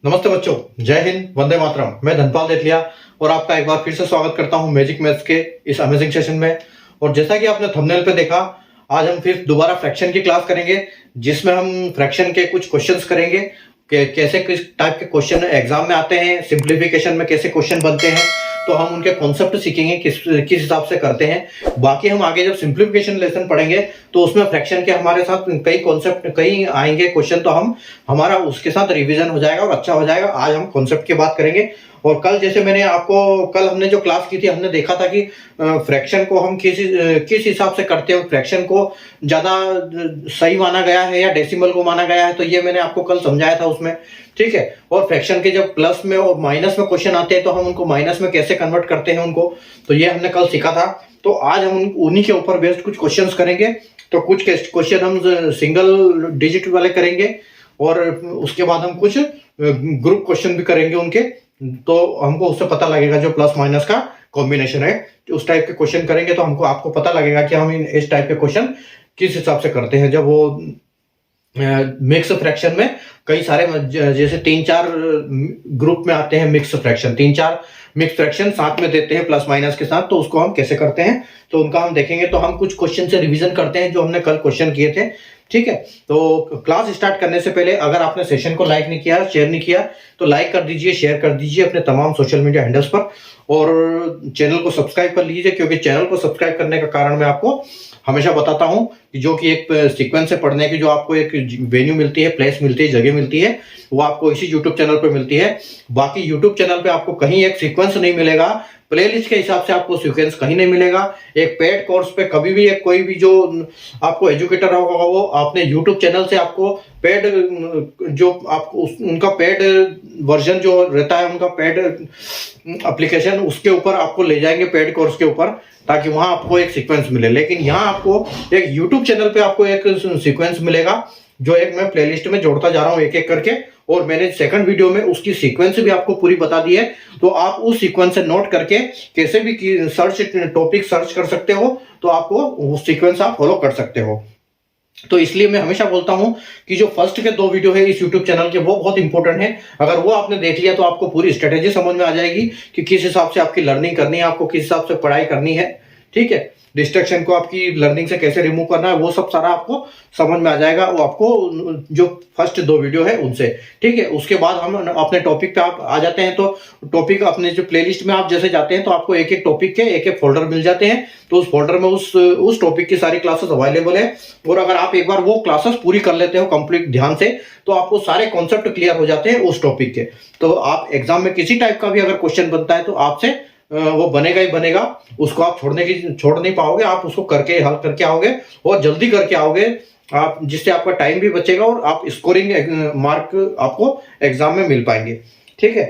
नमस्ते बच्चों, जय हिंद, वंदे मातरम। मैं धनपाल देथलिया और आपका एक बार फिर से स्वागत करता हूं मैजिक मैथ्स के इस अमेजिंग सेशन में। और जैसा कि आपने थंबनेल पे देखा, आज हम फिर दोबारा फ्रैक्शन की क्लास करेंगे, जिसमें हम फ्रैक्शन के कुछ क्वेश्चंस करेंगे कि कैसे किस टाइप के क्वेश्चन एग्जाम में आते हैं, सिंप्लीफिकेशन में कैसे क्वेश्चन बनते हैं, तो हम उनके कॉन्सेप्ट सीखेंगे किस हिसाब से करते हैं। बाकी हम आगे जब सिंप्लीफिकेशन लेसन पढ़ेंगे तो उसमें फ्रैक्शन के हमारे साथ कई कॉन्सेप्ट कई आएंगे क्वेश्चन, तो हम हमारा उसके साथ रिवीजन हो जाएगा और अच्छा हो जाएगा। आज हम कॉन्सेप्ट की बात करेंगे। और कल जैसे मैंने आपको कल हमने जो क्लास की थी, हमने देखा था कि फ्रैक्शन को हम किस हिसाब से करते हैं, फ्रैक्शन को ज्यादा सही माना गया है या डेसिमल को माना गया है, तो ये मैंने आपको कल समझाया था उसमें। ठीक है। और फ्रैक्शन के जब प्लस में और माइनस में क्वेश्चन आते हैं तो हम उनको माइनस में कैसे कन्वर्ट करते हैं उनको, तो ये हमने कल सीखा था। तो आज हम उन्हीं के ऊपर बेस्ड कुछ क्वेश्चंस करेंगे। तो कुछ क्वेश्चन हम सिंगल डिजिट वाले करेंगे और उसके बाद हम कुछ ग्रुप क्वेश्चन भी करेंगे उनके, तो हमको उससे पता लगेगा जो प्लस माइनस का कॉम्बिनेशन है, उस टाइप के क्वेश्चन करेंगे तो हमको आपको पता लगेगा कि हम इस टाइप के क्वेश्चन किस हिसाब से करते हैं। जब वो मिक्स फ्रैक्शन में कई सारे जैसे 3-4 ग्रुप में आते हैं मिक्स फ्रैक्शन, 3-4 मिक्स फ्रैक्शन साथ में देते हैं प्लस माइनस के साथ, तो उसको हम कैसे करते हैं तो उनका हम देखेंगे। तो हम कुछ क्वेश्चन से रिवीजन करते हैं जो हमने कल क्वेश्चन किए थे। ठीक है। तो क्लास स्टार्ट करने से पहले अगर आपने सेशन को लाइक नहीं किया, शेयर नहीं किया, तो लाइक कर दीजिए, शेयर कर दीजिए अपने तमाम सोशल मीडिया हैंडल्स पर, और चैनल को सब्सक्राइब कर लीजिए, क्योंकि चैनल को सब्सक्राइब करने का कारण मैं आपको हमेशा बताता हूं कि जो कि एक सीक्वेंस से पढ़ने की जो आपको एक वेन्यू मिलती है, प्लेस मिलती है, जगह मिलती है, वो आपको इसी यूट्यूब चैनल पे मिलती है। बाकी यूट्यूब चैनल पे आपको कहीं एक सीक्वेंस नहीं मिलेगा, प्लेलिस्ट के हिसाब से आपको सीक्वेंस कहीं नहीं मिलेगा। एक पेड कोर्स पे कभी भी एक कोई भी जो आपको एजुकेटर होगा वो आपने यूट्यूब चैनल से आपको पेड जो आपको उनका पेड वर्जन जो रहता है, उनका पेड एप्लीकेशन, उसके ऊपर आपको ले जाएंगे पेड कोर्स के ऊपर, ताकि वहां आपको एक सीक्वेंस मिले। लेकिन यहाँ आपको एक यूट्यूब चैनल पे आपको एक सीक्वेंस मिलेगा, जो एक मैं प्लेलिस्ट में जोड़ता जा रहा हूँ एक एक करके, और मैंने सेकंड वीडियो में उसकी सीक्वेंस भी आपको पूरी बता दी है। तो आप उस सीक्वेंस से नोट करके कैसे भी सर्च टॉपिक सर्च कर सकते हो, तो आपको उस सीक्वेंस आप फॉलो कर सकते हो। तो इसलिए मैं हमेशा बोलता हूं कि जो फर्स्ट के 2 वीडियो है इस यूट्यूब चैनल के, वो बहुत इंपॉर्टेंट है। अगर वो आपने देख लिया तो आपको पूरी स्ट्रेटेजी समझ में आ जाएगी कि किस हिसाब से आपकी लर्निंग करनी है, आपको किस हिसाब से पढ़ाई करनी है। ठीक है। डिस्ट्रैक्शन को आपकी लर्निंग से कैसे रिमूव करना है, वो सब सारा आपको समझ में आ जाएगा, वो आपको जो फर्स्ट 2 वीडियो है उनसे। ठीक है। उसके बाद हम अपने टॉपिक पे आप आ जाते हैं। तो टॉपिक अपने जो प्लेलिस्ट में आप जैसे जाते हैं तो आपको एक एक टॉपिक के एक एक फोल्डर मिल जाते हैं, तो उस फोल्डर में उस टॉपिक की सारी क्लासेस अवेलेबल है। और अगर आप एक बार वो क्लासेस पूरी कर लेते हो कंप्लीट ध्यान से, तो आपको सारे कॉन्सेप्ट क्लियर हो जाते हैं उस टॉपिक के। तो आप एग्जाम में किसी टाइप का भी अगर क्वेश्चन बनता है तो आपसे वो बनेगा ही बनेगा, उसको आप छोड़ नहीं पाओगे, आप उसको करके हल करके आओगे और जल्दी करके आओगे आप, जिससे आपका टाइम भी बचेगा और आप स्कोरिंग मार्क आपको एग्जाम में मिल पाएंगे। ठीक है।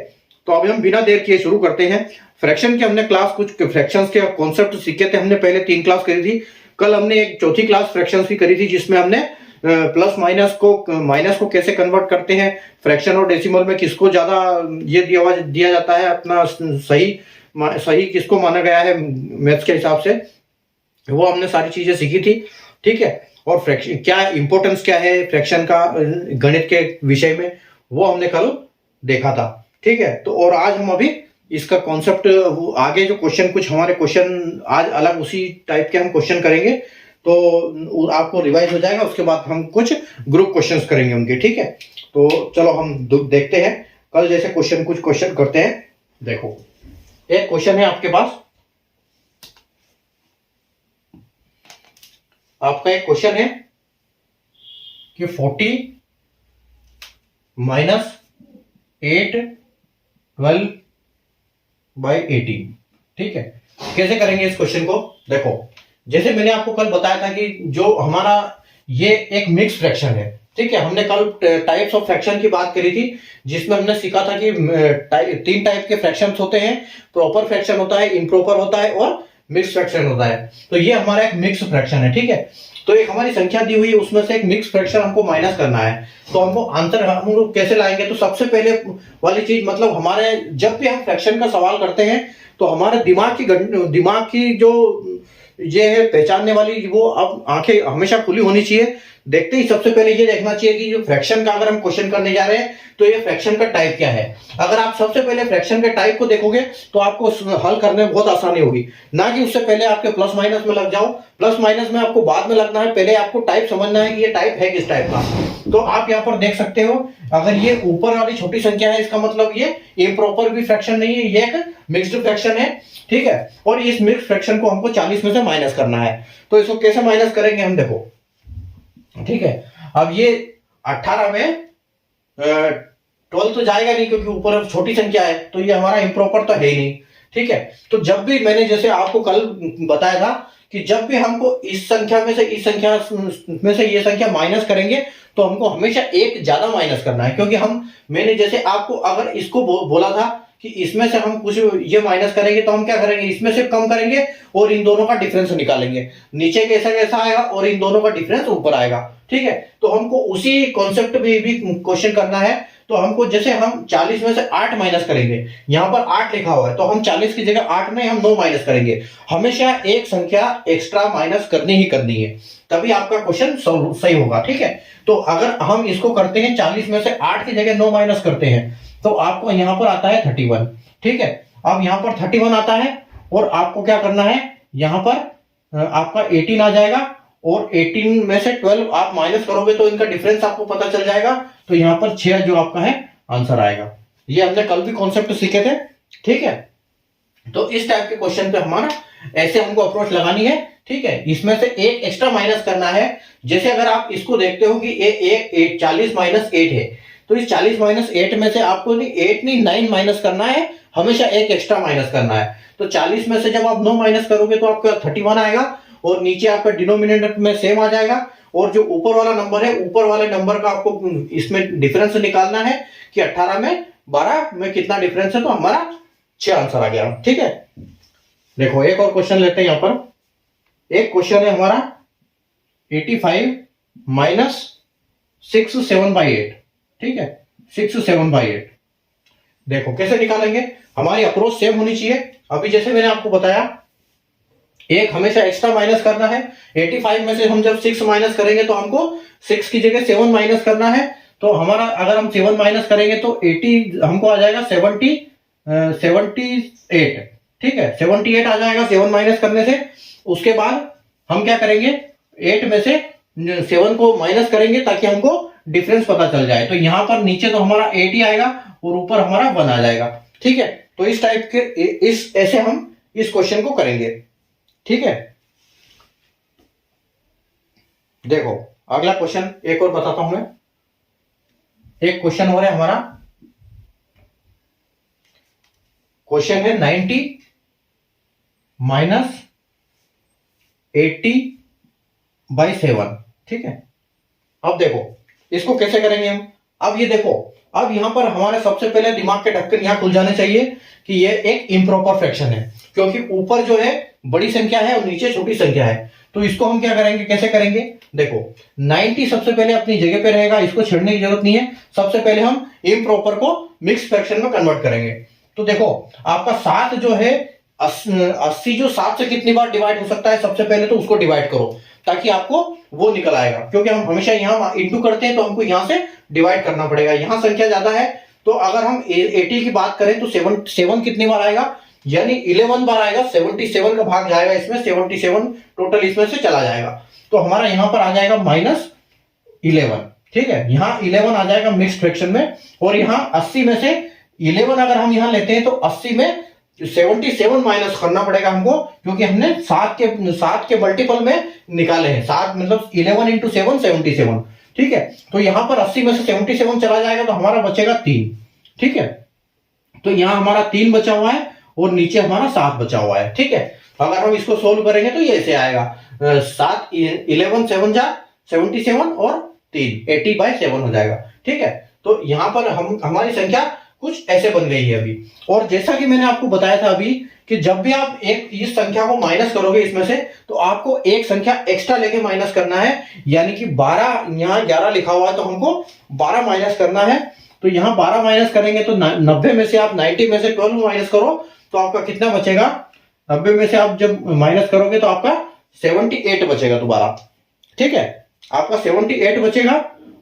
तो अभी हम बिना देर किए शुरू करते हैं। फ्रैक्शन के हमने क्लास कुछ फ्रैक्शंस के कॉन्सेप्ट सीखे थे, हमने पहले 3 क्लास करी थी। कल हमने एक चौथी क्लास फ्रैक्शंस की करी थी, जिसमें हमने प्लस माइनस को कैसे कन्वर्ट करते हैं, फ्रैक्शन और डेसिमल में किसको ज्यादा ये दिया जाता है, अपना सही किसको माना गया है मैथ्स के हिसाब से, वो हमने सारी चीजें सीखी थी। ठीक है। और फ्रैक्शन क्या इंपॉर्टेंस क्या है फ्रैक्शन का गणित के विषय में, वो हमने कल देखा था। ठीक है। तो और आज हम अभी इसका कॉन्सेप्ट आगे जो कुछ हमारे क्वेश्चन आज अलग उसी टाइप के हम क्वेश्चन करेंगे, तो आपको रिवाइज हो जाएगा। उसके बाद हम कुछ ग्रुप क्वेश्चंस करेंगे उनके। ठीक है। तो चलो हम देखते हैं कल जैसे कुछ क्वेश्चन करते हैं। देखो, एक क्वेश्चन है आपके पास, आपका एक क्वेश्चन है कि 40 माइनस 8 12 बाई 18। ठीक है। कैसे करेंगे इस क्वेश्चन को? देखो, जैसे मैंने आपको कल बताया था कि जो हमारा ये एक मिक्स फ्रैक्शन है। ठीक है। हमने कल टाइप्स ऑफ फ्रैक्शन की बात करी थी, जिसमें हमने सीखा था कि 3 टाइप के फ्रैक्शंस होते हैं। प्रॉपर फ्रैक्शन होता है, इम्प्रॉपर होता है और मिक्स फ्रैक्शन होता है। तो ये हमारा एक मिक्स फ्रैक्शन है। ठीक है। तो एक हमारी संख्या दी हुई है, उसमें से एक मिक्स फ्रैक्शन हमको माइनस करना है। तो हमको आंसर हम लोग कैसे लाएंगे? तो सबसे पहले वाली चीज, मतलब हमारे जब भी हम फ्रैक्शन का सवाल करते हैं तो हमारे दिमाग की जो ये है पहचानने वाली, वो अब आंखें हमेशा खुली होनी चाहिए, देखते ही सबसे पहले ये देखना चाहिए कि जो फ्रैक्शन का अगर हम क्वेश्चन करने जा रहे हैं तो ये फ्रैक्शन का टाइप क्या है। अगर आप सबसे पहले फ्रैक्शन के टाइप को देखोगे तो आपको हल करने में बहुत आसानी होगी, ना कि उससे पहले आपके प्लस माइनस में लग जाओ। प्लस माइनस में आपको बाद में लगना है, पहले आपको टाइप समझना है कि ये टाइप है किस टाइप का। तो आप यहाँ पर देख सकते हो, अगर ये ऊपर वाली छोटी संख्या है इसका मतलब ये इम्प्रॉपर भी फ्रैक्शन नहीं है, ये एक मिक्स्ड फ्रैक्शन है, ठीक है। और इस मिक्स्ड फ्रैक्शन को हमको 40 में से माइनस करना है। तो इसको कैसे माइनस करेंगे हम, देखो, ठीक है। अब ये 18 में 12 तो जाएगा नहीं क्योंकि ऊपर छोटी संख्या है, तो ये हमारा इम्प्रॉपर तो है ही नहीं, ठीक है। तो जब भी मैंने जैसे आपको कल बताया था कि जब भी हमको इस संख्या में से इस संख्या में से ये संख्या माइनस करेंगे तो हमको हमेशा एक ज्यादा माइनस करना है, क्योंकि मैंने जैसे आपको अगर इसको बोला था कि इसमें से हम कुछ ये माइनस करेंगे तो हम क्या करेंगे, इसमें से कम करेंगे और इन दोनों का डिफरेंस निकालेंगे, नीचे कैसा कैसा आएगा और इन दोनों का डिफरेंस ऊपर आएगा, ठीक है। तो हमको उसी कॉन्सेप्ट में भी क्वेश्चन करना है। तो हमको जैसे हम 40 में से 8 माइनस करेंगे, यहाँ पर 8 लिखा हुआ है तो हम 40 की जगह 8 में हम 9 माइनस करेंगे। हमेशा एक संख्या एक्स्ट्रा माइनस करनी ही करनी है, तभी आपका क्वेश्चन सही होगा, ठीक है। तो अगर हम इसको करते हैं 40 में से 8 की जगह 9 माइनस करते हैं तो आपको यहाँ पर आता है 31, ठीक है। अब यहाँ पर 31 आता है और आपको क्या करना है, यहाँ पर आपका 18 आ जाएगा और 18 में से 12 आप माइनस करोगे तो इनका डिफरेंस आपको पता चल जाएगा। तो यहाँ पर 6 जो आपका है आंसर आएगा। ये हमने कल भी कॉन्सेप्ट सीखे थे, ठीक है। तो इस टाइप के क्वेश्चन पे हमारा ऐसे हमको अप्रोच लगानी है, ठीक है। इसमें से एक एक्स्ट्रा माइनस करना है। जैसे अगर आप इसको देखते हो कि 40 माइनस 8 है, तो इस 40 माइनस 8 में से आपको 8 नहीं 9 माइनस करना है, हमेशा एक एक्स्ट्रा माइनस करना है। तो 40 में से जब आप 9 माइनस करोगे तो आपका 31 आएगा और नीचे आपका डिनोमिनेटर में सेम आ जाएगा। और जो ऊपर वाला नंबर है, ऊपर वाले नंबर का आपको इसमें डिफरेंस निकालना है कि 18 में 12 में कितना डिफरेंस है, तो हमारा 6 आंसर आ गया, ठीक है। देखो एक और क्वेश्चन लेते हैं। यहाँ पर एक क्वेश्चन है हमारा 85 माइनस 6/7/8, ठीक है, 6/7/8। देखो कैसे निकालेंगे, हमारी अप्रोच सेम होनी चाहिए। अभी जैसे मैंने आपको बताया, एक हमेशा एक्स्ट्रा माइनस करना है। 85 में से हम जब 6 माइनस करेंगे तो हमको 6 की जगह 7 माइनस करना है। तो हमारा अगर हम 7 माइनस करेंगे तो 80 हमको आ जाएगा 78, ठीक है, 78 आ जाएगा 7 माइनस करने से। उसके बाद हम क्या करेंगे, 8 में से 7 को माइनस करेंगे ताकि हमको डिफरेंस पता चल जाए। तो यहाँ पर नीचे तो हमारा 8 ही आएगा और ऊपर हमारा 1 आ जाएगा, ठीक है। तो इस टाइप के ऐसे हम इस क्वेश्चन को करेंगे, ठीक है। देखो अगला क्वेश्चन एक और बताता हूं मैं। एक क्वेश्चन हो रहा है हमारा, क्वेश्चन है 90 माइनस 80/7, ठीक है। अब देखो इसको कैसे करेंगे हम। अब ये देखो, अब यहां पर हमारे सबसे पहले दिमाग के ढक्कन यहां खुल जाने चाहिए कि ये एक इम्प्रॉपर फ्रैक्शन है, क्योंकि ऊपर जो है बड़ी संख्या है और नीचे छोटी संख्या है। तो इसको हम क्या करेंगे, कैसे करेंगे, देखो 90 सबसे पहले अपनी जगह पे रहेगा, इसको छेड़ने की जरूरत नहीं है। सबसे पहले हम इम्प्रॉपर को मिक्स फ्रैक्शन में कन्वर्ट करेंगे। तो देखो आपका 7 जो है 80 जो 7 से कितनी बार डिवाइड हो सकता है, सबसे पहले तो उसको डिवाइड करो ताकि आपको वो निकल आएगा। क्योंकि हम हमेशा यहाँ इंटू करते हैं तो हमको यहाँ से डिवाइड करना पड़ेगा, यहाँ संख्या ज्यादा है। तो अगर हम 80 की बात करें तो 7 कितनी बार आएगा, यानी 11 बार आएगा। 77 का भाग जाएगा इसमें, 77 टोटल इसमें से चला जाएगा। तो हमारा यहाँ पर आ जाएगा -11, ठीक है। यहाँ 11 आ जाएगा मिक्स फ्रैक्शन में। और यहाँ 80 में से 11 अगर हम यहाँ लेते हैं तो 80 में 77 माइनस करना पड़ेगा हमको, क्योंकि हमने 7 के मल्टीपल में निकाले हैं। 7 मतलब 11 × 7 77, ठीक है। तो यहाँ पर 80 में से 77 चला जाएगा तो हमारा बचेगा 3, ठीक है। तो यहाँ हमारा 3 बचा हुआ है और नीचे हमारा 7 बचा हुआ है, ठीक है। अगर हम इसको सोल्व करेंगे तो ये ऐसे आएगा 7 11 7 जा 77 और 3 80/7 हो जाएगा, ठीक है। तो यहाँ पर हमारी संख्या कुछ ऐसे बन गई है अभी। और जैसा कि मैंने आपको बताया था अभी कि जब भी आप इस संख्या को माइनस करोगे इसमें से, तो आपको एक संख्या एक्स्ट्रा लेके माइनस करना है। यानी कि 12, यहाँ 11 लिखा हुआ है तो हमको 12 माइनस करना है। तो यहाँ 12 माइनस करेंगे तो 90 में से आप 90 में से 12 माइनस करो तो आपका कितना बचेगा, 90 में से आप जब माइनस करोगे तो आपका 78 बचेगा दोबारा, ठीक है। आपका 78 बचेगा,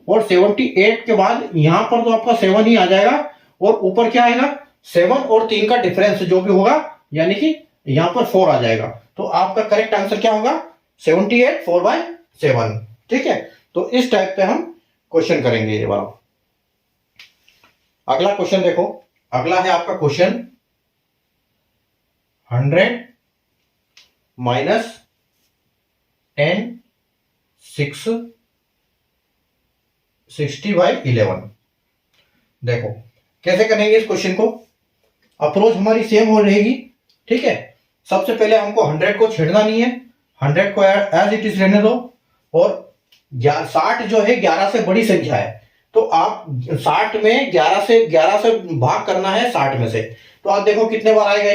और 78 के बाद यहां पर तो आपका 7 ही आ जाएगा, और ऊपर क्या आएगा 7 और 3 का डिफरेंस जो भी होगा, यानी कि यहां पर 4 आ जाएगा। तो आपका करेक्ट आंसर क्या होगा 78 4/7। ठीक है, तो इस टाइप पे हम क्वेश्चन करेंगे ये वाला। अगला क्वेश्चन देखो, अगला है आपका क्वेश्चन 100 -10 6 60/11। देखो कैसे करेंगे इस क्वेश्चन को। अप्रोच हमारी सेम हो रहेगी। ठीक है, सबसे पहले हमको 100 को छेड़ना नहीं है, 100 को एज इट इज रहने दो, और 60 जो है 11 से बड़ी संख्या है, तो आप 60 में 11 से भाग करना है 60 में से। तो आप देखो कितने बार आएगा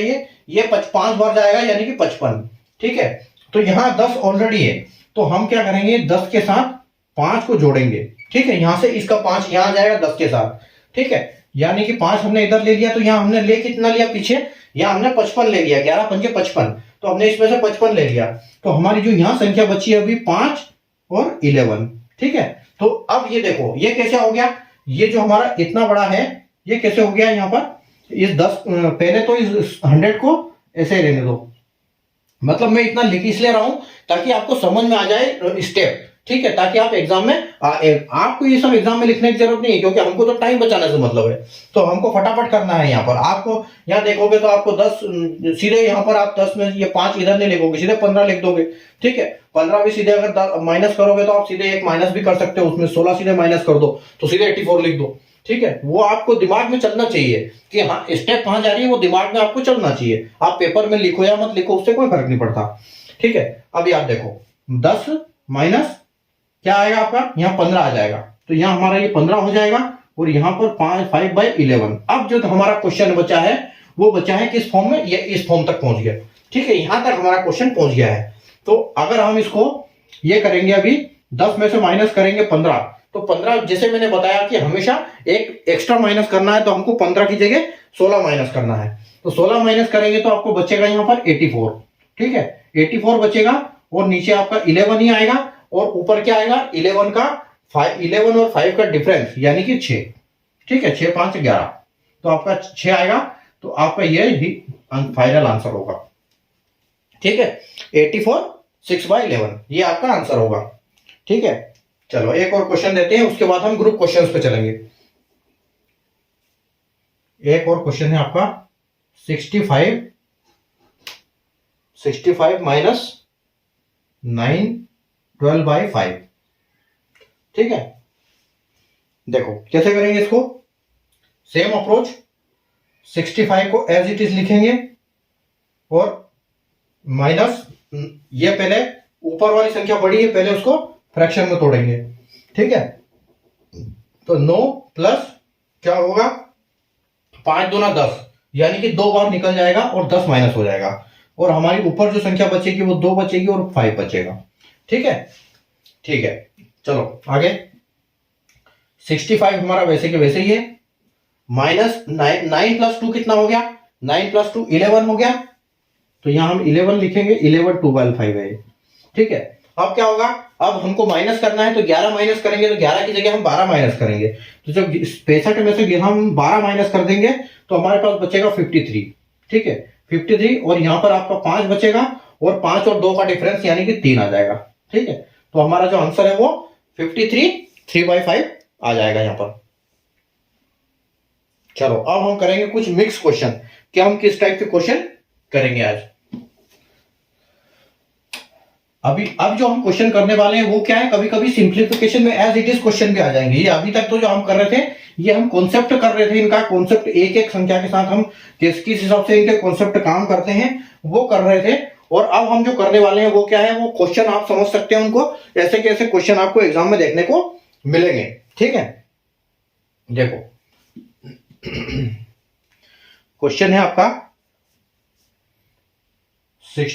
ये 5 बार जाएगा, यानी कि 55। ठीक है, तो यहां 10 ऑलरेडी है, तो हम क्या करेंगे 10 के साथ 5 को जोड़ेंगे। ठीक है, यहां से इसका 5 यहां जाएगा 10 के साथ। ठीक है, यानी कि 5 हमने इधर ले लिया, तो यहां हमने ले कितना लिया पीछे, यहां हमने 55 ले लिया, 11 पंजे 55, तो हमने इसमें से 55 ले लिया। तो हमारी जो यहां संख्या बची है अभी 5 और 11। ठीक है, तो अब ये देखो ये कैसे हो गया, ये जो हमारा इतना बड़ा है ये कैसे हो गया यहाँ पर, इस 10 पहले तो इस 100 को ऐसे रहने दो, मतलब मैं इतना लिख इसलिए रहा हूं ताकि आपको समझ में आ जाए स्टेप। ठीक है, ताकि आप एग्जाम में आपको ये सब एग्जाम में लिखने की जरूरत नहीं है, क्योंकि हमको तो टाइम बचाने से मतलब है, तो हमको फटाफट करना है। यहाँ पर आपको यहाँ देखोगे तो आपको 10 सीधे यहाँ पर आप 10 में ये 5 इधर नहीं लिखोगे, सीधे 15 लिख दोगे। ठीक है, 15 भी सीधे अगर माइनस करोगे तो आप सीधे एक माइनस भी कर सकते हो, उसमें 16 सीधे माइनस कर दो तो सीधे 84 लिख दो। ठीक है, वो आपको दिमाग में चलना चाहिए कि हाँ स्टेप कहां जा रही है, वो दिमाग में आपको चलना चाहिए। आप पेपर में लिखो या मत लिखो, उससे कोई फर्क नहीं पड़ता। ठीक है, अभी आप देखो 10 माइनस क्या आएगा आपका, यहाँ 15 आ जाएगा, तो यहाँ हमारा ये 15 हो जाएगा, और यहाँ पर 5/11। अब जो हमारा क्वेश्चन बचा है वो बचा है किस फॉर्म में, ये इस फॉर्म तक पहुंच गया। ठीक है, यहां तक हमारा क्वेश्चन पहुंच गया है। तो अगर हम इसको ये करेंगे, अभी 10 में से माइनस करेंगे 15, तो 15 जैसे मैंने बताया कि हमेशा एक एक्स्ट्रा माइनस करना है, तो हमको 15 की जगह 16 माइनस करना है। तो 16 माइनस करेंगे तो आपको बचेगा यहाँ पर 84। ठीक है, 84 बचेगा, और नीचे आपका 11 ही आएगा, और ऊपर क्या आएगा 11 का 11 और 5 का डिफरेंस, यानी कि 6। ठीक है, 6 5 11, तो आपका 6 आएगा, तो आपका ये ही फाइनल आंसर होगा। ठीक है, 84 6/11 ये आपका आंसर होगा। ठीक है, चलो एक और क्वेश्चन देते हैं, उसके बाद हम ग्रुप क्वेश्चंस पे चलेंगे। एक और क्वेश्चन है आपका 65 माइनस 9 12/5। ठीक है, देखो कैसे करेंगे इसको, सेम अप्रोच, 65 को एज इट इज लिखेंगे, और माइनस ये पहले ऊपर वाली संख्या बड़ी है, पहले उसको फ्रैक्शन में तोड़ेंगे। ठीक है, तो 9 प्लस क्या होगा 5 दूना 10, यानी कि 2 बार निकल जाएगा और 10 माइनस हो जाएगा, और हमारी ऊपर जो संख्या बचेगी वो 2 बचेगी और 5 बचेगा। ठीक है, ठीक है, चलो आगे। 65 हमारा वैसे के वैसे ही है, माइनस 9 प्लस 2 कितना हो गया, 9 प्लस 2 11 हो गया, तो यहां हम 11 लिखेंगे, 11 2/5 है। ठीक है, अब क्या होगा, अब हमको माइनस करना है, तो 11 माइनस करेंगे, तो 11 की जगह हम 12 माइनस करेंगे, तो जब 65 में से हम 12 माइनस कर देंगे तो हमारे पास बचेगा 53। ठीक है, 53, और यहां पर आपका 5 बचेगा, और 5 और 2 का डिफरेंस यानी कि 3 आ जाएगा। ठीक है, तो हमारा जो आंसर है वो 53 3/5 आ जाएगा यहां पर। चलो अब हम करेंगे कुछ मिक्स क्वेश्चन, कि हम किस टाइप के क्वेश्चन करेंगे आज। अब जो हम क्वेश्चन करने वाले हैं वो क्या है, कभी कभी सिंप्लीफिकेशन में एज इट इज क्वेश्चन भी आ जाएंगे। ये अभी तक तो जो हम कर रहे थे ये हम कॉन्सेप्ट कर रहे थे, इनका कॉन्सेप्ट एक एक संख्या के साथ हम किस हिसाब से इनके कॉन्सेप्ट काम करते हैं वो कर रहे थे। और अब हम जो करने वाले हैं वो क्या है, वो क्वेश्चन आप समझ सकते हैं उनको, ऐसे कैसे क्वेश्चन आपको एग्जाम में देखने को मिलेंगे। ठीक है, देखो क्वेश्चन है आपका 6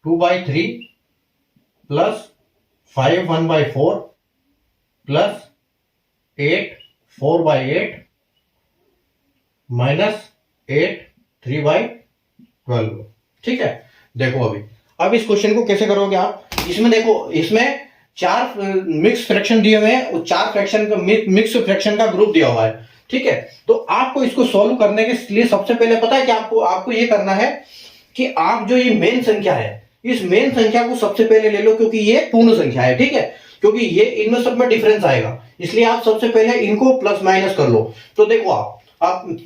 2/3 प्लस 5 1/4 प्लस 8 4/8 माइनस 8 3/12। ठीक है, देखो अभी अब इस क्वेश्चन को कैसे करोगे आप, इसमें देखो, इसमें चार मिक्स फ्रैक्शन दिए हुए हैं और चार फ्रैक्शन का मिक्स फ्रैक्शन का ग्रुप दिया हुआ है, ठीक है। तो आपको इसको सॉल्व करने के लिए सबसे पहले पता है कि आपको ये करना है कि आप जो ये मेन संख्या है, इस मेन संख्या को सबसे पहले ले लो, क्योंकि ये पूर्ण संख्या है, ठीक है, क्योंकि ये इनमें सब में डिफरेंस आएगा, इसलिए आप सबसे पहले इनको प्लस माइनस कर लो। तो देखो आप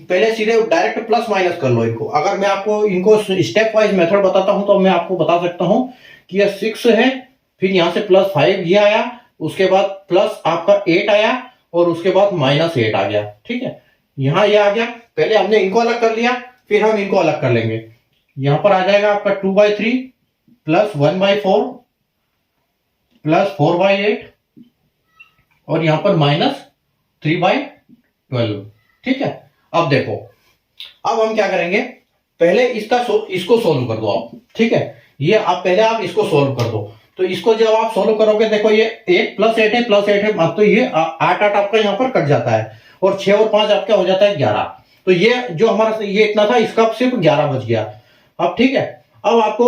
पहले सीधे डायरेक्ट प्लस माइनस कर लो इनको। अगर मैं आपको इनको स्टेप वाइज मेथड बताता हूं तो मैं आपको बता सकता हूं कि ये 6 है, फिर यहां से +5 ये आया, उसके बाद प्लस आपका 8 आया और उसके बाद -8 आ गया, ठीक है। यहां ये आ गया, पहले हमने इनको अलग कर लिया, फिर हम इनको अलग कर लेंगे। यहां पर आ जाएगा आपका 2/3 प्लस 1/4 प्लस 4/8 और यहां पर -3/12, ठीक है। अब देखो, अब हम क्या करेंगे, पहले इसको सोल्व कर दो आप, ठीक है। ये आप पहले आप इसको सोल्व कर दो। तो इसको जब आप सोल्व करोगे, देखो ये 8 + 8 है +8 है, तो ये 8 आपका यहाँ पर कट जाता है और 6 और 5 आपका हो जाता है 11। तो ये जो हमारा ये इतना था, इसका सिर्फ 11 बच गया। अब ठीक है, अब आपको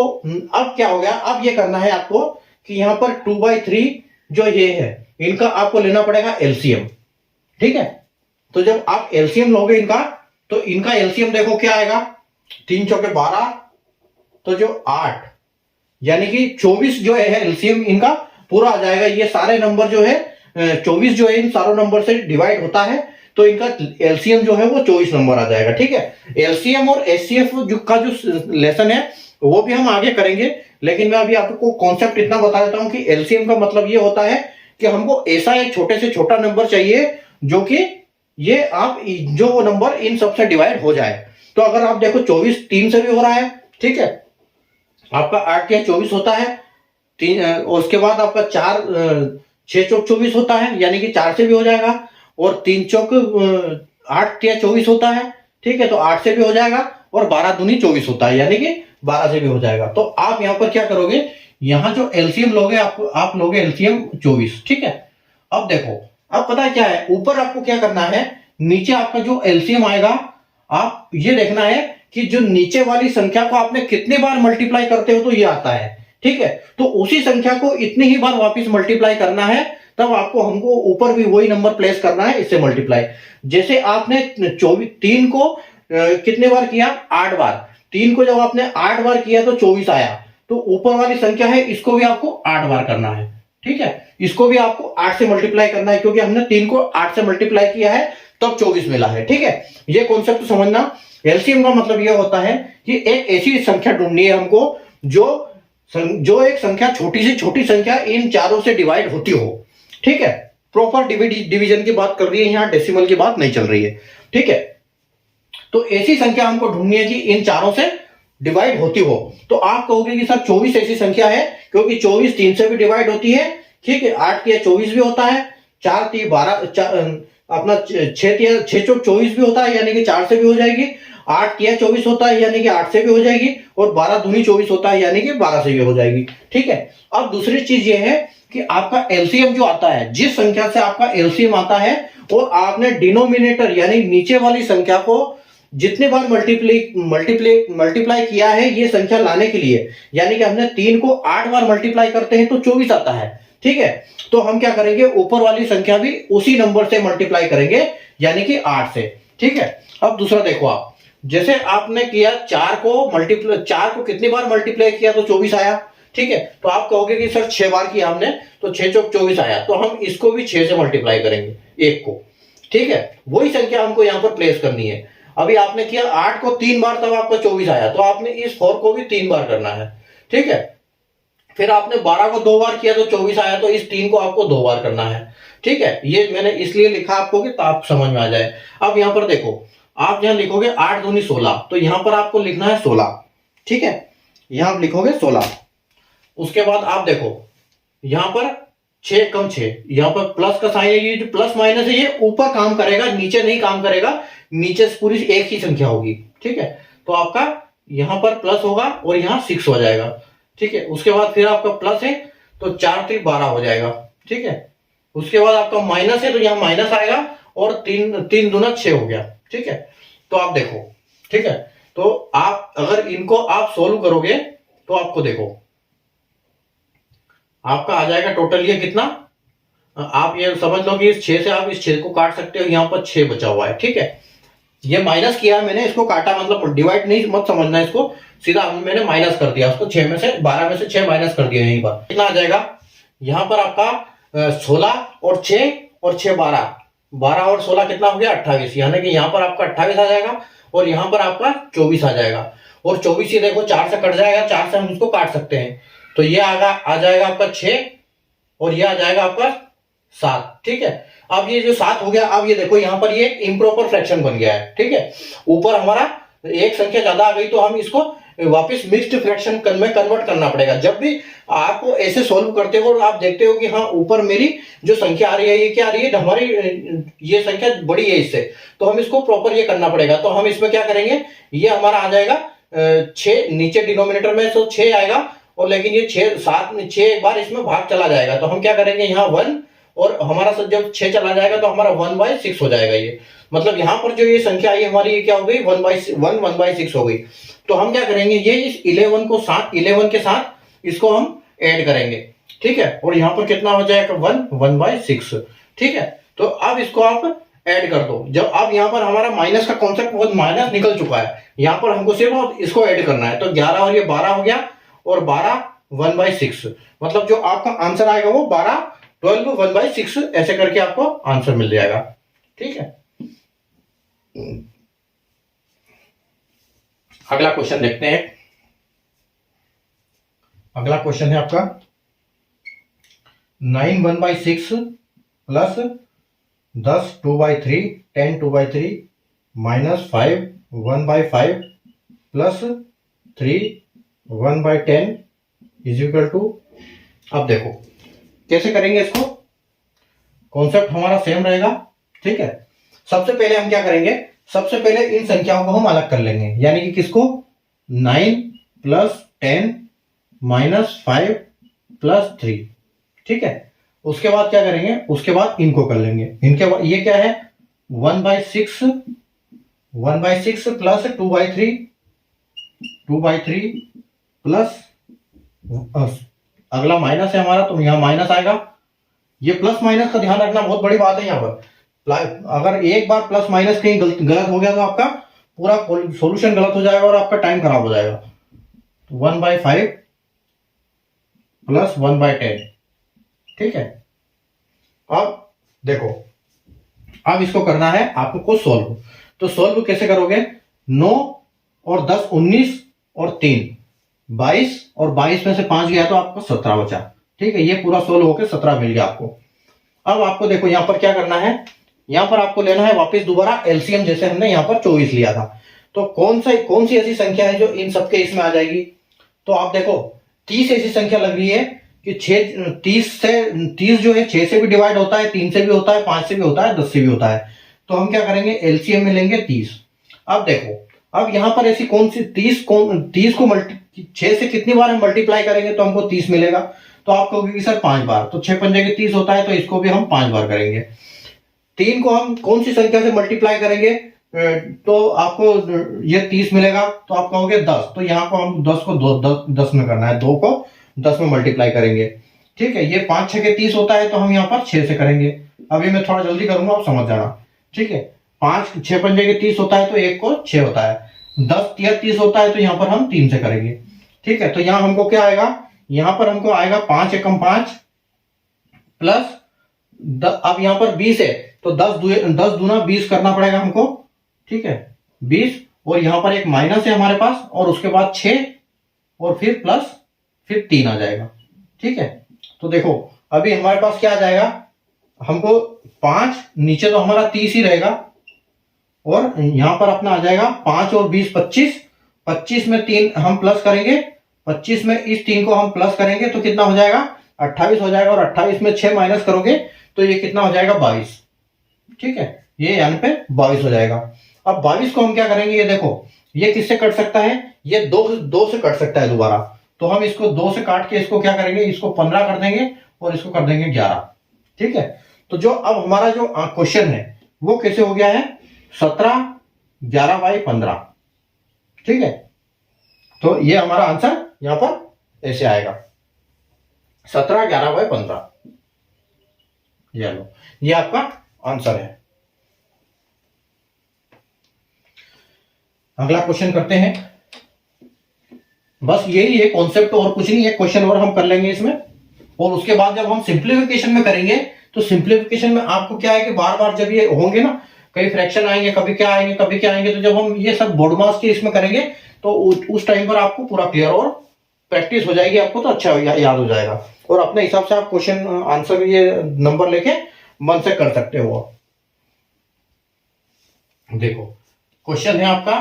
अब क्या हो गया, अब ये करना है आपको कि यहाँ पर 2/3 जो ये है, इनका आपको लेना पड़ेगा एलसीएम, ठीक है। तो जब आप एलसीएम लोगे इनका, तो इनका एलसीएम देखो क्या आएगा, 3 चौके 12, तो जो 8 यानी कि 24 जो है एलसीएम इनका पूरा आ जाएगा। ये सारे नंबर जो है 24 जो है इन सारों नंबर से डिवाइड होता है, तो इनका एलसीएम जो है वो 24 नंबर आ जाएगा, ठीक है। एलसीएम और एचसीएफ का जो लेसन है वो भी हम आगे करेंगे, लेकिन मैं अभी आपको कॉन्सेप्ट इतना बता देता हूं कि एलसीएम का मतलब ये होता है कि हमको ऐसा एक छोटे से छोटा नंबर चाहिए जो कि ये आप जो वो नंबर इन सबसे डिवाइड हो जाए। तो अगर आप देखो 24 3 से भी हो रहा है, ठीक है, आपका 8 या 24 होता है, 3 उसके बाद आपका 4 6 चौक 24 होता है, यानी कि 4 से भी हो जाएगा, और 3 चौक 8 या 24 होता है, ठीक है, तो 8 से भी हो जाएगा, और 12 दूनी 24 होता है, यानी कि 12 से भी हो जाएगा। तो आप यहां पर क्या करोगे, यहां जो एलसीएम लोगे आप लोगे एलसीएम 24, ठीक है। अब देखो, अब पता है क्या है, ऊपर आपको क्या करना है, नीचे आपका जो एलसीएम आएगा, आप ये देखना है कि जो नीचे वाली संख्या को आपने कितनी बार मल्टीप्लाई करते हो तो ये आता है, ठीक है। तो उसी संख्या को इतनी ही बार वापस मल्टीप्लाई करना है, तब आपको हमको ऊपर भी वही नंबर प्लेस करना है, इससे मल्टीप्लाई। जैसे आपने 3 को कितने बार किया, 8 बार। 3 को जब आपने 8 बार किया तो 24 आया, तो ऊपर वाली संख्या है इसको भी आपको 8 बार करना है, ठीक है। इसको भी आपको 8 से मल्टीप्लाई करना है, क्योंकि हमने 3 को 8 से मल्टीप्लाई किया है तब 24 मिला है, ठीक है। ये कॉन्सेप्ट समझना। एलसीएम का मतलब यह होता है कि एक ऐसी संख्या ढूंढनी है हमको जो एक संख्या छोटी से छोटी संख्या इन चारों से डिवाइड होती हो, ठीक है। प्रॉपर डिवीजन की बात कर रही है, यहां डेसिमल की बात नहीं चल रही है, ठीक है। तो ऐसी संख्या हमको ढूंढनी है कि इन चारों से डिवाइड होती हो। तो आप कहोगे कि सर 24 ऐसी संख्या है, क्योंकि 24 3 से भी डिवाइड होती है, ठीक है, 8 या 24 भी होता है, 4 3 12 अपना 6 चौक 24 भी होता है, यानी कि 4 से भी हो जाएगी, 8 या 24 होता है, यानी कि 8 से भी हो जाएगी, और 12 दूनी 24 होता है, यानी कि 12 से भी हो जाएगी, ठीक है। अब दूसरी चीज ये है कि आपका एलसीएम जो आता है, जिस संख्या से आपका एलसीएम आता है, और आपने डिनोमिनेटर यानी नीचे वाली संख्या को जितने बार मल्टीप्लाई किया है ये संख्या लाने के लिए, यानी कि हमने 3 को 8 बार मल्टीप्लाई करते हैं तो 24 आता है, ठीक है। तो हम क्या करेंगे, ऊपर वाली संख्या भी उसी नंबर से मल्टीप्लाई करेंगे, यानी कि 8 से, ठीक है। अब दूसरा देखो, आप जैसे आपने किया 4 को कितनी बार मल्टीप्लाई किया तो 24 आया, ठीक है। तो आप कहोगे कि सर 6 बार किया हमने तो 6 चौक 24 आया, तो हम इसको भी 6 से मल्टीप्लाई करेंगे, 1 को, ठीक है। वही संख्या हमको यहां पर प्लेस करनी है। अभी आपने किया 8 को 3 बार, तब आपका 24 आया, तो आपने इस 4 को भी 3 बार करना है, ठीक है। फिर आपने 12 को 2 बार किया तो 24 आया, तो इस 3 को आपको 2 बार करना है, ठीक है। ये मैंने इसलिए लिखा आपको कि आप समझ में आ जाए। अब यहां पर देखो, आप यहां लिखोगे 8 दूनी 16, तो यहां पर आपको लिखना है 16, ठीक है। यहां आप लिखोगे 16। उसके बाद आप देखो, यहां पर 6 कम 6, यहां पर प्लस का साइन है, ये जो प्लस माइनस है ये ऊपर काम करेगा, नीचे नहीं काम करेगा, नीचे पूरी एक ही संख्या होगी, ठीक है। तो आपका यहां पर प्लस होगा और यहां 6 हो जाएगा, ठीक है। उसके बाद फिर आपका प्लस है तो 4 3 12 हो जाएगा, ठीक है। उसके बाद आपका माइनस है तो यहां माइनस आएगा, और 3 दूना 6 हो गया, ठीक है। तो आप देखो, ठीक है। तो आप अगर इनको आप सोल्व करोगे तो आपको देखो आपका आ जाएगा टोटल ये कितना, आप ये समझ लो कि इस 6 से आप इस 6 को काट सकते हो, यहाँ पर 6 बचा हुआ है। ठीक है, ये माइनस किया मैंने, इसको काटा मतलब डिवाइड नहीं मत समझना, इसको सीधा मैंने माइनस कर दिया, उसको 6 में से 12 में से 6 माइनस कर दिया। यहीं पर कितना आ जाएगा, यहाँ पर आपका 16 और 6 और 6 12, 12 और 16 कितना हो गया 28, यानी कि यहाँ पर आपका 28 आ जाएगा और यहाँ पर आपका 24 आ जाएगा। और 24 ही देखो 4 से कट जाएगा, 4 से हम इसको काट सकते हैं, तो ये आ जाएगा आपका 6 और ये आ जाएगा आपका 7। ठीक है, अब ये जो 7 हो गया, अब ये देखो यहाँ पर ये एक इम्प्रॉपर फ्रैक्शन बन गया है। ठीक है, ऊपर हमारा एक संख्या ज्यादा आ गई तो हम इसको वापस मिक्स्ड फ्रैक्शन में कन्वर्ट करना पड़ेगा। जब भी आपको ऐसे सॉल्व करते हो और आप देखते हो कि हाँ ऊपर मेरी जो संख्या आ रही है ये क्या आ रही है, हमारी ये संख्या बड़ी है इससे, तो हम इसको प्रॉपर ये करना पड़ेगा। तो हम इसमें क्या करेंगे, ये हमारा आ जाएगा 6, नीचे डिनोमिनेटर में तो 6 आएगा, और लेकिन ये 6 एक बार इसमें भाग चला जाएगा, तो हम क्या करेंगे यहाँ 1, और हमारा जब 6 चला जाएगा तो हमारा 1/6 हो जाएगा। ये मतलब यहाँ पर जो ये संख्या आई हमारी ये क्या हो गई 1/6 हो गई। तो हम क्या करेंगे, ये इस 11 के साथ इसको हम ऐड करेंगे। ठीक है, और यहाँ पर कितना हो जाएगा 1/6। ठीक है, तो अब इसको आप ऐड कर दो। जब अब यहाँ पर हमारा माइनस का कॉन्सेप्ट बहुत माइनस निकल चुका है, यहाँ पर हमको सिर्फ इसको ऐड करना है। तो 11 और ये 12 हो गया, और 12 1/6, मतलब जो आपका आंसर आएगा वो 12 1/6 ऐसे करके आपको आंसर मिल जाएगा। ठीक है, अगला क्वेश्चन देखते हैं। अगला क्वेश्चन है आपका 9 1/6 plus 10 2/3 10 2/3 minus 5 1/5 plus 3 1/10 is equal to. अब देखो कैसे करेंगे इसको, कॉन्सेप्ट हमारा सेम रहेगा। ठीक है, सबसे पहले हम क्या करेंगे, सबसे पहले इन संख्याओं को हम अलग कर लेंगे, यानी कि किसको 9 प्लस 10 माइनस 5 प्लस 3। ठीक है, उसके बाद क्या करेंगे, उसके बाद इनको कर लेंगे। इनके बाद ये क्या है 1/6 प्लस 2/3 प्लस अगला माइनस है हमारा, तो यहां माइनस आएगा। ये प्लस माइनस का ध्यान रखना बहुत बड़ी बात है। यहाँ पर अगर एक बार प्लस माइनस कहीं गलत हो गया तो आपका पूरा सॉल्यूशन गलत हो जाएगा और आपका टाइम खराब हो जाएगा। 1/5 प्लस 1/10। ठीक है, अब देखो, अब इसको करना है आपको सोल्व। तो सोल्व कैसे करोगे, 9 और 10 19 और 3 22, और 22 में से 5 गया तो आपको 17 बचा। ठीक है, ये पूरा सोल्व होकर 17 मिल गया आपको। अब आपको देखो यहाँ पर क्या करना है, यहाँ पर आपको लेना है वापस दोबारा एलसीएम, जैसे हमने यहाँ पर 24 लिया था। तो कौन सी ऐसी संख्या है जो इन सबके इसमें आ जाएगी। तो आप देखो 30 ऐसी संख्या लग रही है कि 30 जो है 6 से भी डिवाइड होता है, 3 से भी होता है, 5 से भी होता है, 10 से भी होता है। तो हम क्या करेंगे, एलसीएम में लेंगे 30। अब देखो, अब यहाँ पर ऐसी कौन सी 30 को 6 से कितनी बार हम मल्टीप्लाई करेंगे तो हमको 30 मिलेगा। तो आप कहोगे कि सर 5 बार, तो 6 पंजे के 30 होता है, तो इसको भी हम 5 बार करेंगे। 3 को हम कौन सी संख्या से मल्टीप्लाई करेंगे तो आपको ये 30 मिलेगा। तो आप कहोगे 10, तो यहाँ को हम 10 को 10 में करना है, 2 को 10 में मल्टीप्लाई करेंगे। ठीक है, ये 5 6 के 30 होता है, तो हम यहाँ पर 6 से करेंगे। अभी मैं थोड़ा जल्दी करूंगा, आप समझ जाना। ठीक है, 5 6 पंजे के 30 होता है, तो 1 को 6 होता है। 10 30 होता है, तो यहाँ पर हम 3 से करेंगे। ठीक है, तो यहाँ हमको क्या आएगा, यहाँ पर हमको आएगा 5 एकम 5 प्लस अब यहाँ पर 20 है, तो 10 दूना 20 करना पड़ेगा हमको। ठीक है, 20, और यहाँ पर एक माइनस है हमारे पास, और उसके बाद 6 और फिर प्लस, फिर 3 आ जाएगा। ठीक है, तो देखो अभी हमारे पास क्या आ जाएगा, हमको 5 नीचे तो हमारा 30 ही रहेगा, और यहां पर अपना आ जाएगा 5 और 20 25, 25 में 3 हम प्लस करेंगे, 25 में इस 3 को हम प्लस करेंगे तो कितना हो जाएगा 28 हो जाएगा, और 28 में 6 माइनस करोगे तो ये कितना हो जाएगा 22। ठीक है, ये यानी पे 22 हो जाएगा। अब 22 को हम क्या करेंगे, ये देखो ये किससे कट सकता है, ये 2 से कट सकता है दोबारा। तो हम इसको 2 से काट के इसको क्या करेंगे, इसको 15 कर देंगे और इसको कर देंगे 11। ठीक है, तो जो अब हमारा जो क्वेश्चन है वो कैसे हो गया है, 17 11/15। ठीक है, तो ये हमारा आंसर यहां पर ऐसे आएगा। 17/11/15। ये लो, ये आपका आंसर है। अगला क्वेश्चन करते हैं। बस यही है कॉन्सेप्ट, और कुछ नहीं है। क्वेश्चन और हम कर लेंगे इसमें, और उसके बाद जब हम सिंप्लीफिकेशन में करेंगे तो सिंप्लीफिकेशन में आपको क्या है कि बार बार जब ये होंगे ना, कई फ्रैक्शन आएंगे, कभी क्या आएंगे कभी क्या आएंगे, तो जब हम ये सब बोर्ड मास के इसमें करेंगे तो उस टाइम पर आपको पूरा क्लियर और प्रैक्टिस हो जाएगी आपको, तो अच्छा याद हो जाएगा, और अपने हिसाब से आप क्वेश्चन आंसर ये नंबर लेके मन से कर सकते हो। देखो क्वेश्चन है आपका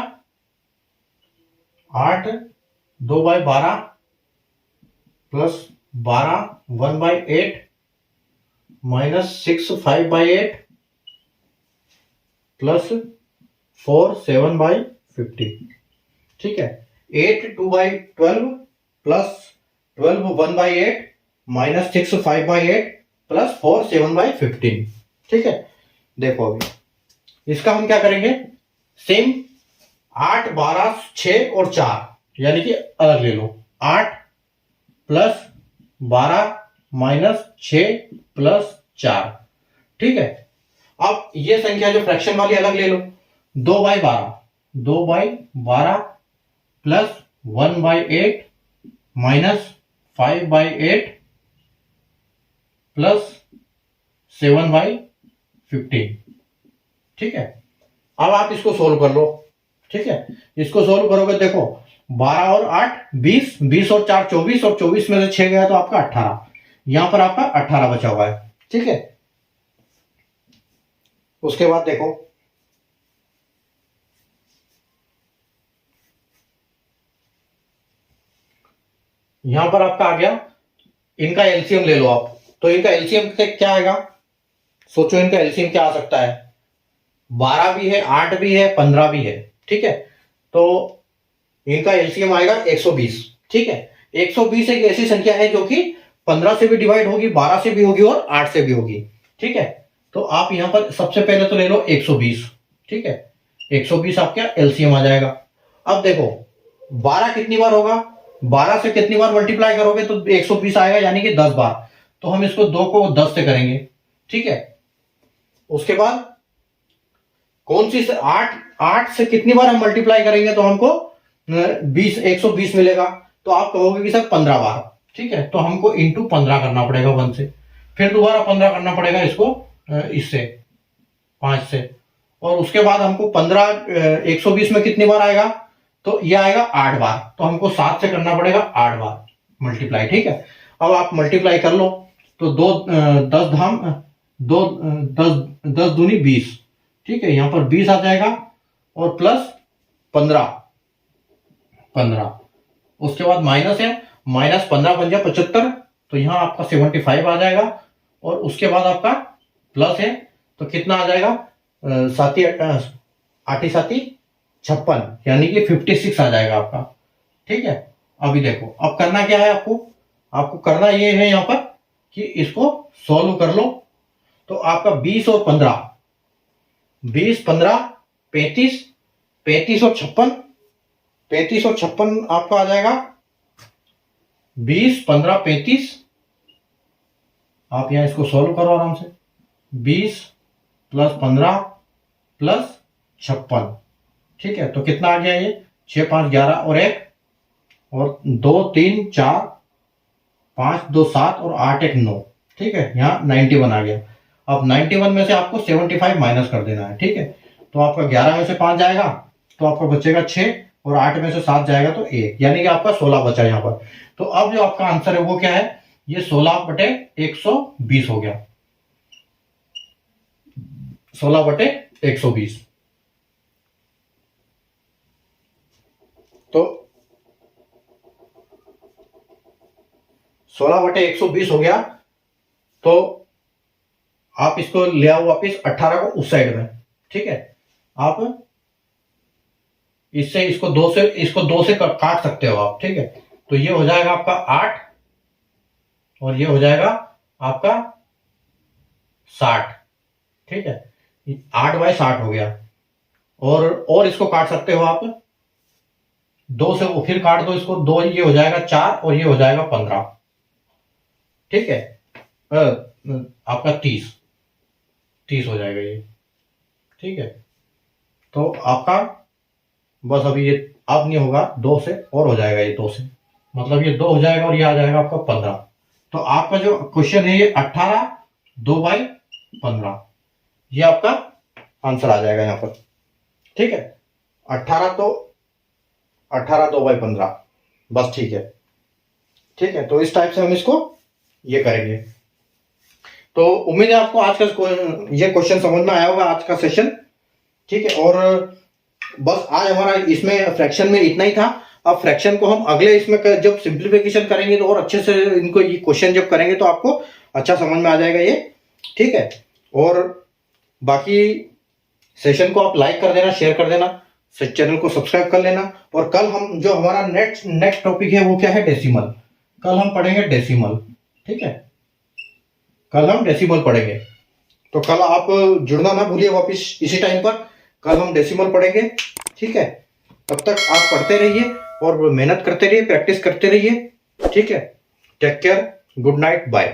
8 2/12 प्लस 12 1/8 माइनस 6 5/8 प्लस 4 7/50। ठीक है। 8 2/12 प्लस 12 1/8 माइनस 6 5/8 प्लस 4 7/15। ठीक है। देखो अभी इसका हम क्या करेंगे, सेम 8 12 6 और 4 यानी कि अलग ले लो। 8 प्लस 12 माइनस 6 प्लस 4। ठीक है। अब ये संख्या जो फ्रैक्शन वाली अलग ले लो। 2/12 प्लस 1/8 माइनस 5/8 प्लस 7/15। ठीक है। अब आप इसको सोल्व कर लो। ठीक है। इसको सोल्व करोगे, देखो 12 और 8 20, 20 और 4 24, और 24 में से 6 गया तो आपका 18। यहां पर आपका 18 बचा हुआ है। ठीक है। उसके बाद देखो यहां पर आपका आ गया, इनका एलसीएम ले लो आप। तो इनका एलसीएम क्या आएगा, सोचो इनका एलसीएम क्या आ सकता है। 12 भी है, 8 भी है, 15 भी है। ठीक है। तो इनका एलसीएम आएगा 120। ठीक है। 120 एक ऐसी संख्या है जो कि 15 से भी डिवाइड होगी, 12 से भी होगी और 8 से भी होगी। ठीक है। तो आप यहां पर सबसे पहले तो ले लो 120। ठीक है। 120 आपका एलसीएम आ जाएगा। अब देखो 12 कितनी बार होगा, 12 से कितनी बार मल्टीप्लाई करोगे तो 120 आएगा, यानी कि 10 बार। तो हम इसको 2 को 10 से करेंगे। ठीक है। उसके बाद कौन सी से 8 से कितनी बार हम मल्टीप्लाई करेंगे तो हमको 120 मिलेगा। तो आप कहोगे कि सर 15 बार। ठीक है। तो हमको इंटू 15 करना पड़ेगा 1 से, फिर दोबारा 15 करना पड़ेगा इसको इससे 5 से, और उसके बाद हमको 15 120 में कितनी बार आएगा, तो ये आएगा 8 बार। तो हमको 7 से करना पड़ेगा 8 बार मल्टीप्लाई। ठीक है। अब आप मल्टीप्लाई कर लो तो 10 धाम 2 10 दूनी 20। ठीक है। यहां पर 20 आ जाएगा और प्लस 15। उसके बाद माइनस है, माइनस 15 पंजा 75, तो यहां आपका 75 आ जाएगा। और उसके बाद आपका प्लस है, तो कितना आ जाएगा, 7 8 7 56, यानी कि 56 आ जाएगा आपका। ठीक है। अभी देखो अब करना क्या है आपको करना ये है यहां पर कि इसको सॉल्व कर लो। तो आपका 20 और 15, 20 15 35, 35 और 56, 35 और 56 आपका आ जाएगा 20 15 35। आप यहां इसको सॉल्व करो आराम से। 20 प्लस 15 प्लस 56। ठीक है। तो कितना आ गया ये, 6 5 11 और 1 और 2 3 4 5 2 7 और 8 1 9। ठीक है। यहाँ 91 आ गया। अब 91 में से आपको 75 माइनस कर देना है। ठीक है। तो आपका 11 में से 5 जाएगा तो आपका बचेगा 6, और 8 में से 7 जाएगा तो 1, यानी कि आपका 16 बचा यहाँ पर। तो अब जो आपका आंसर है वो क्या है, ये 16/120 हो गया। 16/120। तो 16/120 हो गया। तो आप इसको ले आओ वापिस 18 को उस साइड में। ठीक है। आप इससे इसको 2 से काट सकते हो आप। ठीक है। तो ये हो जाएगा आपका 8 और ये हो जाएगा आपका 60। ठीक है। 8/60 हो गया। और इसको काट सकते हो आप 2 से, वो फिर काट दो इसको 2, ये हो जाएगा 4 और ये हो जाएगा 15। ठीक है। आपका 30 हो जाएगा ये, ठीक है। तो आपका बस अभी ये अब नहीं होगा, 2 से और हो जाएगा, ये 2 से, मतलब ये 2 हो जाएगा और ये आ जाएगा आपका 15। तो आपका जो क्वेश्चन है ये 18 2/15, ये आपका आंसर आ जाएगा यहाँ पर, ठीक है। 18 2/15, बस ठीक है, ठीक है। तो इस टाइप से हम इसको ये करेंगे। तो उम्मीद है आपको आज का ये क्वेश्चन समझ में आया होगा, आज का सेशन, ठीक है। और बस आज हमारा इसमें फ्रैक्शन में इतना ही था। अब फ्रैक्शन को हम अगले इसमें जब सिंप्लीफिकेशन करेंगे तो और अच्छे से इनको ये क्वेश्चन जब करेंगे तो आपको अच्छा समझ में आ जाएगा ये, ठीक है। और बाकी सेशन को आप लाइक कर देना, शेयर कर देना, चैनल को सब्सक्राइब कर लेना। और कल हम जो हमारा नेक्स्ट टॉपिक है वो क्या है, डेसिमल। कल हम पढ़ेंगे डेसिमल, ठीक है। कल हम डेसिमल पढ़ेंगे, तो कल आप जुड़ना ना भूलिए वापस इसी टाइम पर। कल हम डेसिमल पढ़ेंगे, ठीक है। तब तक आप पढ़ते रहिए और मेहनत करते रहिए, प्रैक्टिस करते रहिए, ठीक है। Take care, good night, bye.